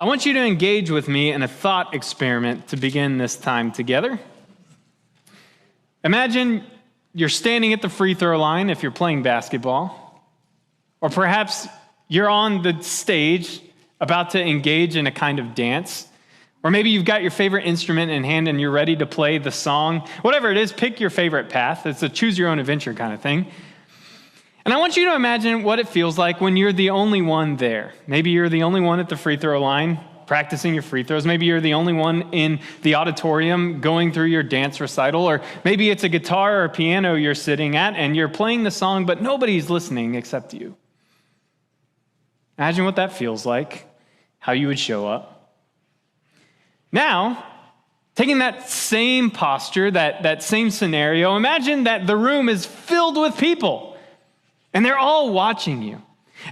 I want you to engage with me in a thought experiment to begin this time together. Imagine you're standing at the free throw line if you're playing basketball, or perhaps you're on the stage about to engage in a kind of dance, or maybe you've got your favorite instrument in hand and you're ready to play the song. Whatever it is, pick your favorite path. It's a choose your own adventure kind of thing. And I want you to imagine what it feels like when you're the only one there. Maybe you're the only one at the free throw line practicing your free throws. Maybe you're the only one in the auditorium going through your dance recital. Or maybe it's a guitar or a piano you're sitting at and you're playing the song, but nobody's listening except you. Imagine what that feels like, how you would show up. Now, taking that same posture, that same scenario, imagine that the room is filled with people. And they're all watching you.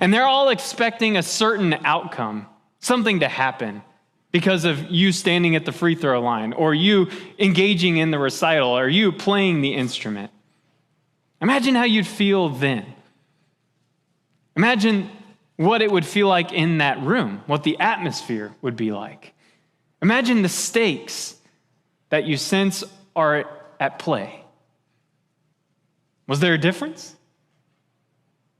And they're all expecting a certain outcome, something to happen because of you standing at the free throw line, or you engaging in the recital, or you playing the instrument. Imagine how you'd feel then. Imagine what it would feel like in that room, what the atmosphere would be like. Imagine the stakes that you sense are at play. Was there a difference?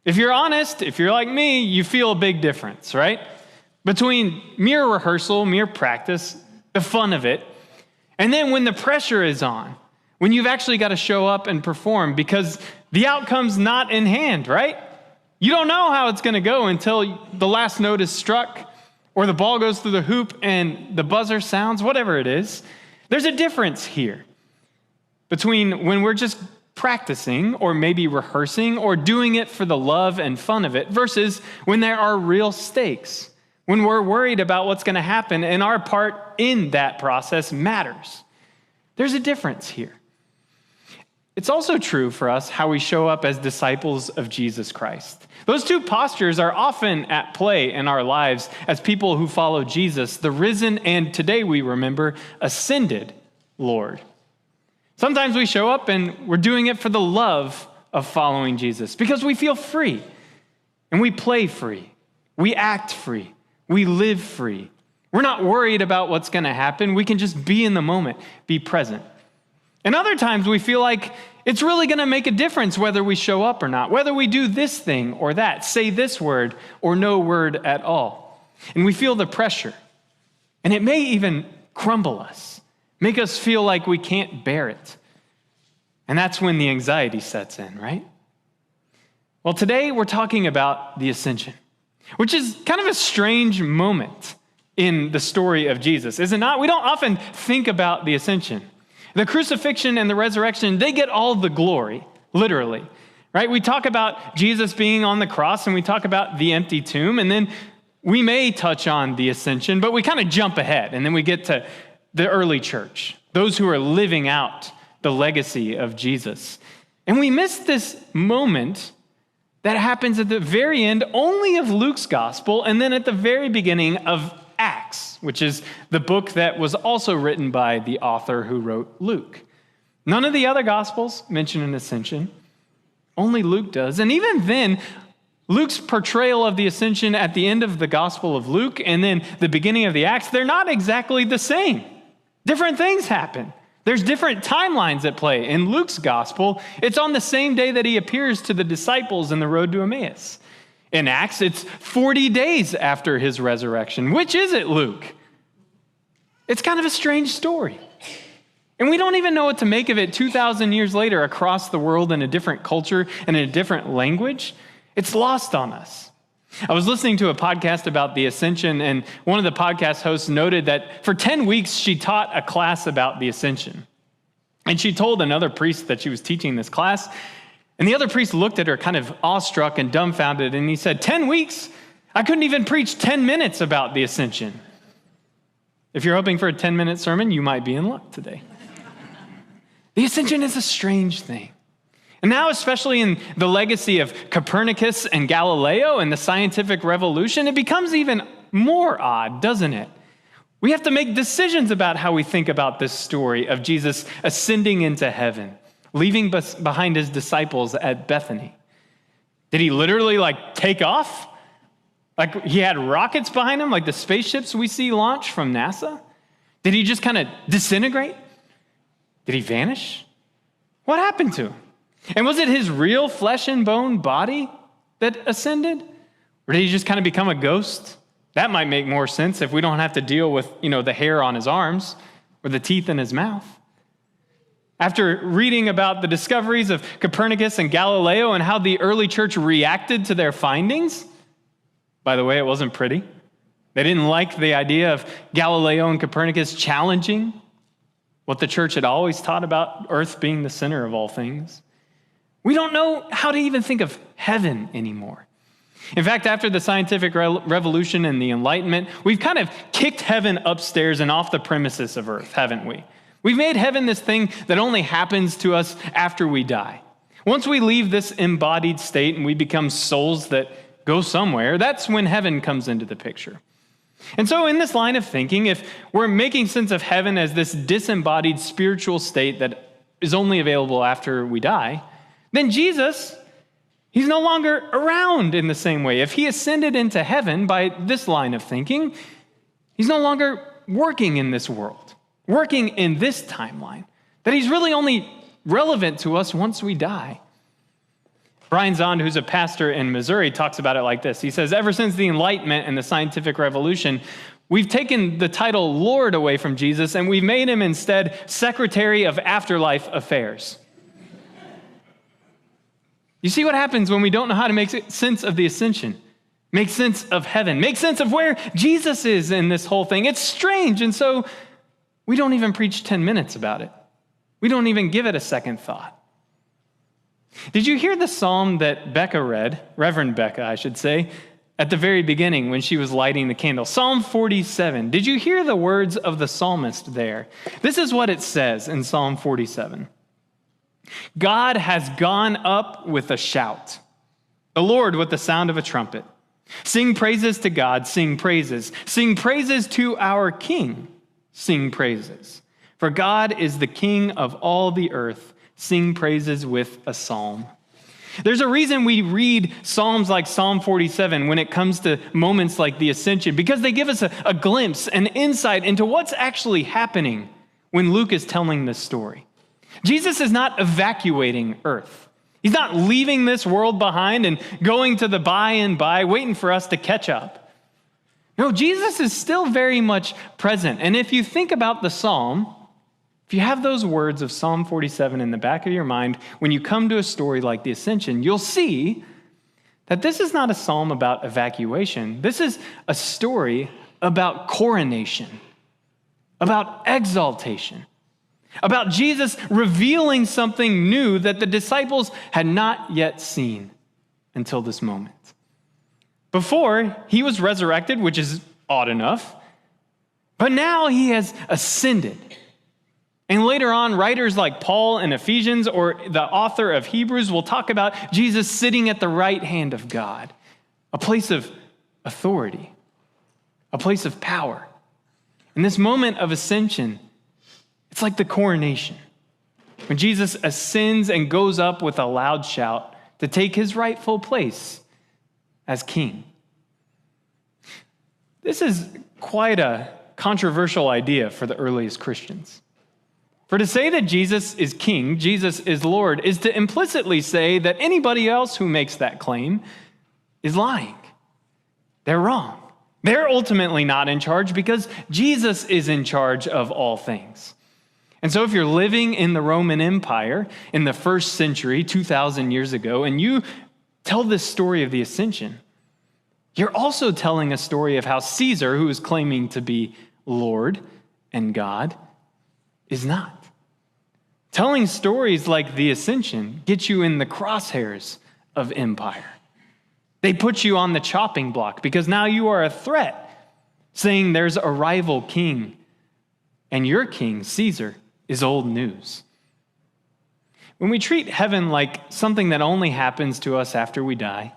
If you're honest, if you're like me, you feel a big difference, right? Between mere rehearsal, mere practice, the fun of it, and then when the pressure is on, when you've actually got to show up and perform because the outcome's not in hand, right? You don't know how it's going to go until the last note is struck or the ball goes through the hoop and the buzzer sounds, whatever it is. There's a difference here between when we're just practicing or maybe rehearsing or doing it for the love and fun of it versus when there are real stakes, when we're worried about what's going to happen and our part in that process matters. There's a difference here. It's also true for us how we show up as disciples of Jesus Christ. Those two postures are often at play in our lives as people who follow Jesus, the risen and today we remember ascended Lord. Sometimes we show up and we're doing it for the love of following Jesus because we feel free and we play free. We act free. We live free. We're not worried about what's going to happen. We can just be in the moment, be present. And other times we feel like it's really going to make a difference whether we show up or not, whether we do this thing or that, say this word or no word at all. And we feel the pressure. And it may even crumble us, make us feel like we can't bear it. And that's when the anxiety sets in, right? Well, today we're talking about the ascension, which is kind of a strange moment in the story of Jesus, is it not? We don't often think about the ascension. The crucifixion and the resurrection, they get all the glory, literally, right? We talk about Jesus being on the cross and we talk about the empty tomb, and then we may touch on the ascension, but we kind of jump ahead and then we get to the early church, those who are living out the legacy of Jesus. And we miss this moment that happens at the very end only of Luke's gospel and then at the very beginning of Acts, which is the book that was also written by the author who wrote Luke. None of the other gospels mention an ascension. Only Luke does. And even then, Luke's portrayal of the ascension at the end of the Gospel of Luke and then the beginning of the Acts, they're not exactly the same. Different things happen. There's different timelines at play. In Luke's gospel, it's on the same day that he appears to the disciples in the road to Emmaus. In Acts, it's 40 days after his resurrection. Which is it, Luke? It's kind of a strange story. And we don't even know what to make of it 2,000 years later across the world in a different culture and in a different language. It's lost on us. I was listening to a podcast about the ascension, and one of the podcast hosts noted that for 10 weeks, she taught a class about the ascension. And she told another priest that she was teaching this class, and the other priest looked at her kind of awestruck and dumbfounded, and he said, 10 weeks? I couldn't even preach 10 minutes about the ascension. If you're hoping for a 10-minute sermon, you might be in luck today. The ascension is a strange thing. And now, especially in the legacy of Copernicus and Galileo and the scientific revolution, it becomes even more odd, doesn't it? We have to make decisions about how we think about this story of Jesus ascending into heaven, leaving behind his disciples at Bethany. Did he literally take off? Like he had rockets behind him, like the spaceships we see launch from NASA? Did he just kind of disintegrate? Did he vanish? What happened to him? And was it his real flesh and bone body that ascended? Or did he just kind of become a ghost? That might make more sense if we don't have to deal with, the hair on his arms or the teeth in his mouth. After reading about the discoveries of Copernicus and Galileo and how the early church reacted to their findings, by the way, it wasn't pretty. They didn't like the idea of Galileo and Copernicus challenging what the church had always taught about earth being the center of all things. We don't know how to even think of heaven anymore. In fact, after the scientific revolution and the Enlightenment, we've kind of kicked heaven upstairs and off the premises of earth, haven't we? We've made heaven this thing that only happens to us after we die. Once we leave this embodied state and we become souls that go somewhere, that's when heaven comes into the picture. And so in this line of thinking, if we're making sense of heaven as this disembodied spiritual state that is only available after we die, then Jesus, he's no longer around in the same way. If he ascended into heaven by this line of thinking, he's no longer working in this world, working in this timeline, that he's really only relevant to us once we die. Brian Zond, who's a pastor in Missouri, talks about it like this. He says, ever since the Enlightenment and the scientific revolution, we've taken the title Lord away from Jesus and we've made him instead Secretary of Afterlife Affairs. You see what happens when we don't know how to make sense of the ascension, make sense of heaven, make sense of where Jesus is in this whole thing. It's strange, and so we don't even preach 10 minutes about it. We don't even give it a second thought. Did you hear the psalm that Becca read, Reverend Becca, I should say, at the very beginning when she was lighting the candle? Psalm 47. Did you hear the words of the psalmist there? This is what it says in Psalm 47. God has gone up with a shout, the Lord with the sound of a trumpet. Sing praises to God, sing praises. Sing praises to our King, sing praises. For God is the King of all the earth. Sing praises with a psalm. There's a reason we read psalms like Psalm 47 when it comes to moments like the ascension, because they give us a glimpse, an insight into what's actually happening when Luke is telling this story. Jesus is not evacuating earth. He's not leaving this world behind and going to the by and by, waiting for us to catch up. No, Jesus is still very much present. And if you think about the psalm, if you have those words of Psalm 47 in the back of your mind, when you come to a story like the Ascension, you'll see that this is not a psalm about evacuation. This is a story about coronation, about exaltation, about Jesus revealing something new that the disciples had not yet seen until this moment. Before, he was resurrected, which is odd enough, but now he has ascended. And later on, writers like Paul in Ephesians or the author of Hebrews will talk about Jesus sitting at the right hand of God, a place of authority, a place of power. In this moment of ascension, it's like the coronation. When Jesus ascends and goes up with a loud shout to take his rightful place as king. This is quite a controversial idea for the earliest Christians. For to say that Jesus is king, Jesus is Lord, is to implicitly say that anybody else who makes that claim is lying. They're wrong. They're ultimately not in charge because Jesus is in charge of all things. And so if you're living in the Roman Empire in the first century, 2,000 years ago, and you tell this story of the ascension, you're also telling a story of how Caesar, who is claiming to be Lord and God, is not. Telling stories like the ascension gets you in the crosshairs of empire. They put you on the chopping block because now you are a threat, saying there's a rival king, and your king, Caesar, is old news. When we treat heaven like something that only happens to us after we die,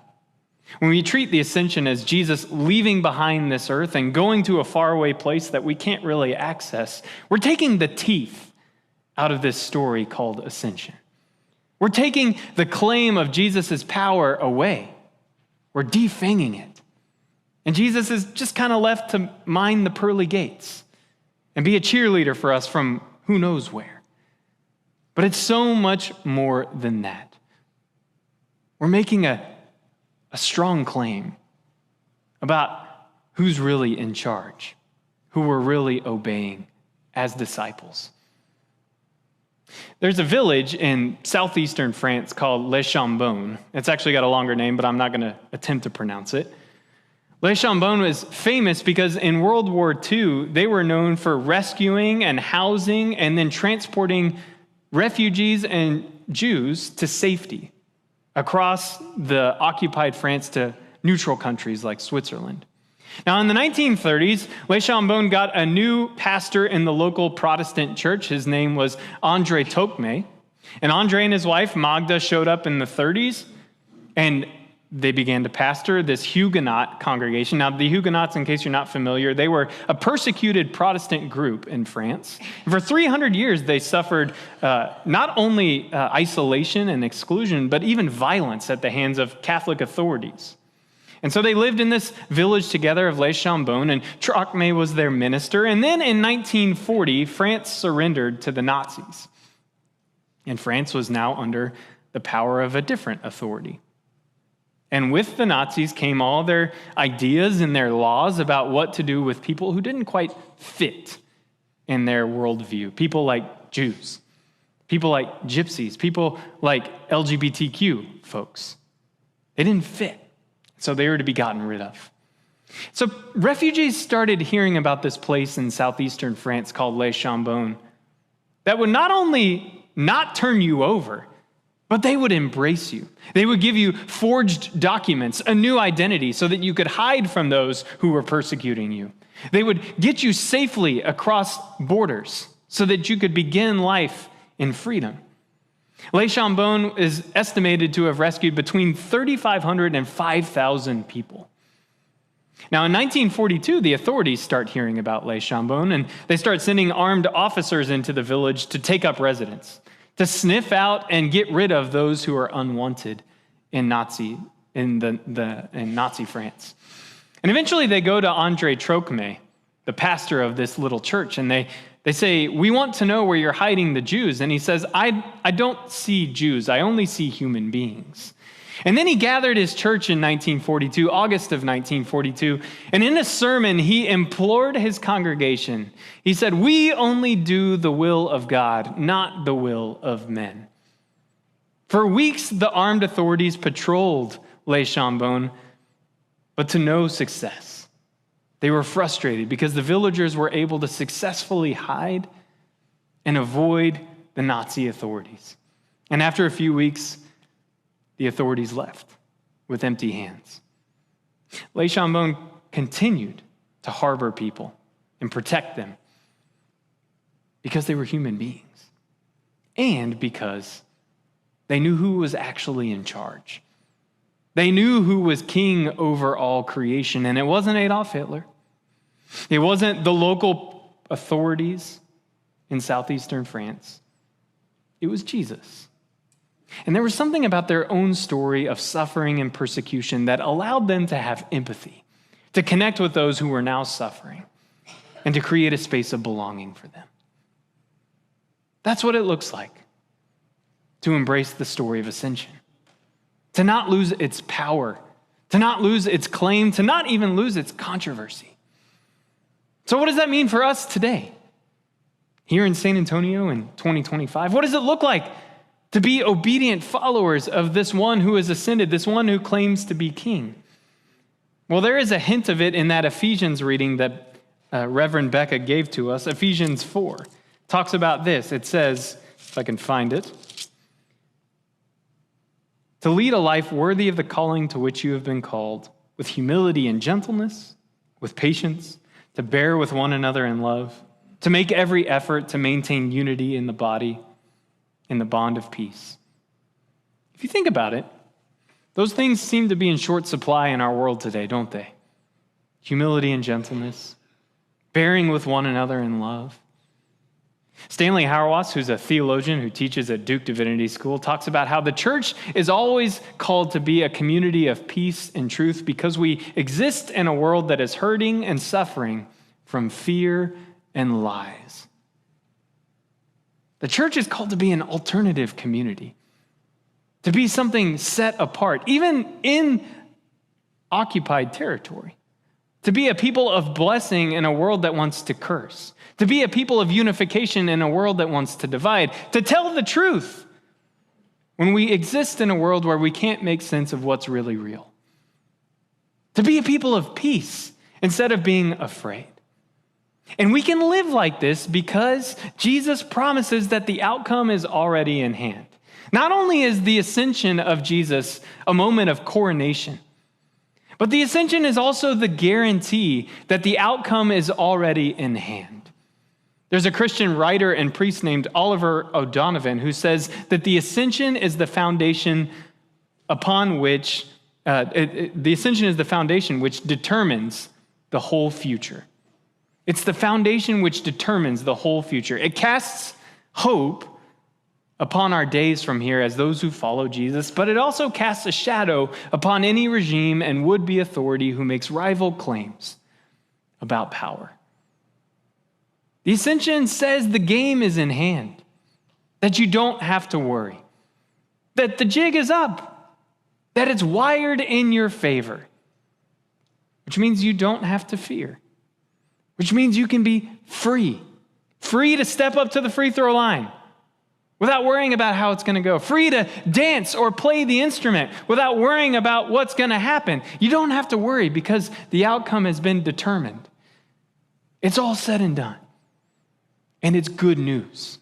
when we treat the ascension as Jesus leaving behind this earth and going to a faraway place that we can't really access, we're taking the teeth out of this story called ascension. We're taking the claim of Jesus' power away. We're defanging it. And Jesus is just kind of left to mind the pearly gates and be a cheerleader for us from who knows where. But it's so much more than that. We're making a strong claim about who's really in charge, who we're really obeying as disciples. There's a village in southeastern France called Les Chambon. It's actually got a longer name, but I'm not going to attempt to pronounce it. Les Chambon was famous because in World War II, they were known for rescuing and housing and then transporting refugees and Jews to safety across the occupied France to neutral countries like Switzerland. Now, in the 1930s, Les Chambon got a new pastor in the local Protestant church. His name was André Tocquemay. And André and his wife, Magda, showed up in the 30s, and they began to pastor this Huguenot congregation. Now, the Huguenots, in case you're not familiar, they were a persecuted Protestant group in France. And for 300 years, they suffered not only isolation and exclusion, but even violence at the hands of Catholic authorities. And so they lived in this village together of Les Chambon, and Tocquemay was their minister. And then in 1940, France surrendered to the Nazis. And France was now under the power of a different authority. And with the Nazis came all their ideas and their laws about what to do with people who didn't quite fit in their worldview. People like Jews, people like gypsies, people like LGBTQ folks. They didn't fit. So they were to be gotten rid of. So refugees started hearing about this place in southeastern France called Les Chambon that would not only not turn you over, but they would embrace you. They would give you forged documents, a new identity, so that you could hide from those who were persecuting you. They would get you safely across borders so that you could begin life in freedom. Les Chambon is estimated to have rescued between 3,500 and 5,000 people. Now, in 1942, the authorities start hearing about Les Chambon, and they start sending armed officers into the village to take up residence, to sniff out and get rid of those who are unwanted in Nazi France. And eventually, they go to André Tocquemay, the pastor of this little church, and they say, "We want to know where you're hiding the Jews." And he says, I don't see Jews. I only see human beings. And then he gathered his church in 1942, August of 1942. And in a sermon, he implored his congregation. He said, "We only do the will of God, not the will of men." For weeks, the armed authorities patrolled Les Chambon, but to no success. They were frustrated because the villagers were able to successfully hide and avoid the Nazi authorities. And after a few weeks, the authorities left with empty hands. Les Chambon continued to harbor people and protect them because they were human beings and because they knew who was actually in charge. They knew who was king over all creation, and it wasn't Adolf Hitler. It wasn't the local authorities in southeastern France. It was Jesus. And there was something about their own story of suffering and persecution that allowed them to have empathy, to connect with those who were now suffering, and to create a space of belonging for them. That's what it looks like to embrace the story of ascension. To not lose its power, to not lose its claim, to not even lose its controversy. So what does that mean for us today? Here in San Antonio in 2025, what does it look like to be obedient followers of this one who has ascended, this one who claims to be king? Well, there is a hint of it in that Ephesians reading that Reverend Becca gave to us. Ephesians 4 talks about this. It says, if I can find it, "To lead a life worthy of the calling to which you have been called, with humility and gentleness, with patience, to bear with one another in love, to make every effort to maintain unity in the body, in the bond of peace." If you think about it, those things seem to be in short supply in our world today, don't they? Humility and gentleness, bearing with one another in love. Stanley Hauerwas, who's a theologian who teaches at Duke Divinity School, talks about how the church is always called to be a community of peace and truth because we exist in a world that is hurting and suffering from fear and lies. The church is called to be an alternative community, to be something set apart, even in occupied territory, to be a people of blessing in a world that wants to curse, to be a people of unification in a world that wants to divide, to tell the truth when we exist in a world where we can't make sense of what's really real, to be a people of peace instead of being afraid. And we can live like this because Jesus promises that the outcome is already in hand. Not only is the ascension of Jesus a moment of coronation, but the ascension is also the guarantee that the outcome is already in hand. There's a Christian writer and priest named Oliver O'Donovan who says that the ascension is the foundation upon which, the ascension is the foundation which determines the whole future. It's the foundation which determines the whole future. It casts hope upon our days from here as those who follow Jesus, but it also casts a shadow upon any regime and would-be authority who makes rival claims about power. The ascension says the game is in hand, that you don't have to worry, that the jig is up, that it's wired in your favor, which means you don't have to fear, which means you can be free to step up to the free throw line without worrying about how it's going to go, free to dance or play the instrument without worrying about what's going to happen. You don't have to worry because the outcome has been determined. It's all said and done. And it's good news.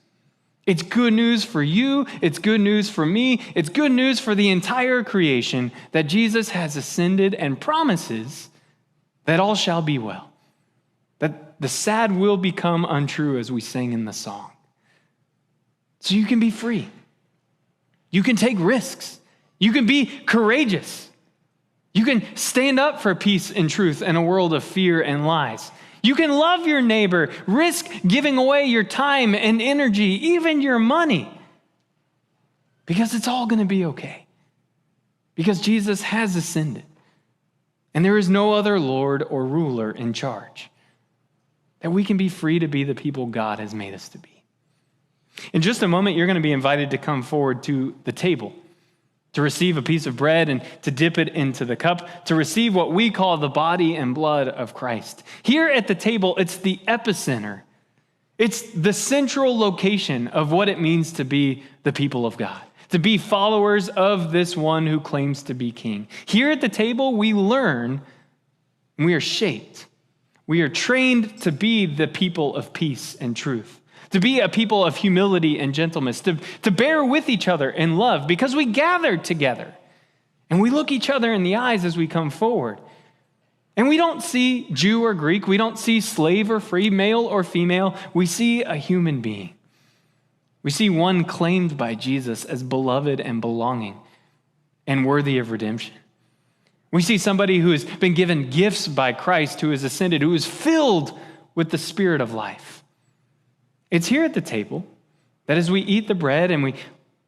It's good news for you. It's good news for me. It's good news for the entire creation that Jesus has ascended and promises that all shall be well, that the sad will become untrue as we sing in the song. So you can be free. You can take risks. You can be courageous. You can stand up for peace and truth in a world of fear and lies. You can love your neighbor, risk giving away your time and energy, even your money, because it's all going to be okay. Because Jesus has ascended, and there is no other Lord or ruler in charge. That we can be free to be the people God has made us to be. In just a moment, you're going to be invited to come forward to the table, to receive a piece of bread and to dip it into the cup, to receive what we call the body and blood of Christ. Here at the table, it's the epicenter. It's the central location of what it means to be the people of God, to be followers of this one who claims to be king. Here at the table, we learn and we are shaped. We are trained to be the people of peace and truth, to be a people of humility and gentleness, to bear with each other in love, because we gather together and we look each other in the eyes as we come forward. And we don't see Jew or Greek. We don't see slave or free, male or female. We see a human being. We see one claimed by Jesus as beloved and belonging and worthy of redemption. We see somebody who has been given gifts by Christ, who has ascended, who is filled with the Spirit of life. It's here at the table that as we eat the bread and we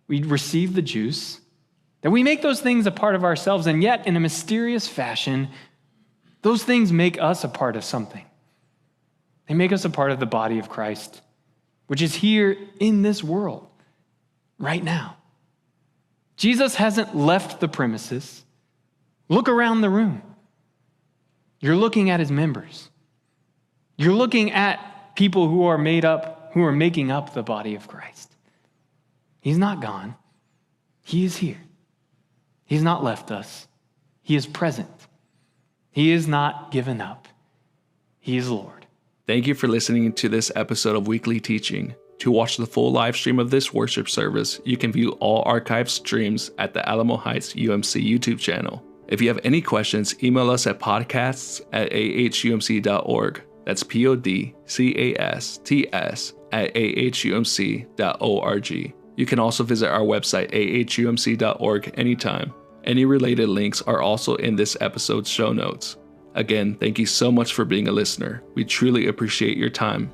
receive the juice, that we make those things a part of ourselves, and yet in a mysterious fashion, those things make us a part of something. They make us a part of the body of Christ, which is here in this world right now. Jesus hasn't left the premises. Look around the room. You're looking at his members. You're looking at people who are making up the body of Christ. He's not gone. He is here. He's not left us. He is present. He is not given up. He is Lord. Thank you for listening to this episode of Weekly Teaching. To watch the full live stream of this worship service, you can view all archived streams at the Alamo Heights UMC YouTube channel. If you have any questions, email us at podcasts@ahumc.org. That's podcasts@ahumc.org. You can also visit our website, ahumc.org, anytime. Any related links are also in this episode's show notes. Again, thank you so much for being a listener. We truly appreciate your time.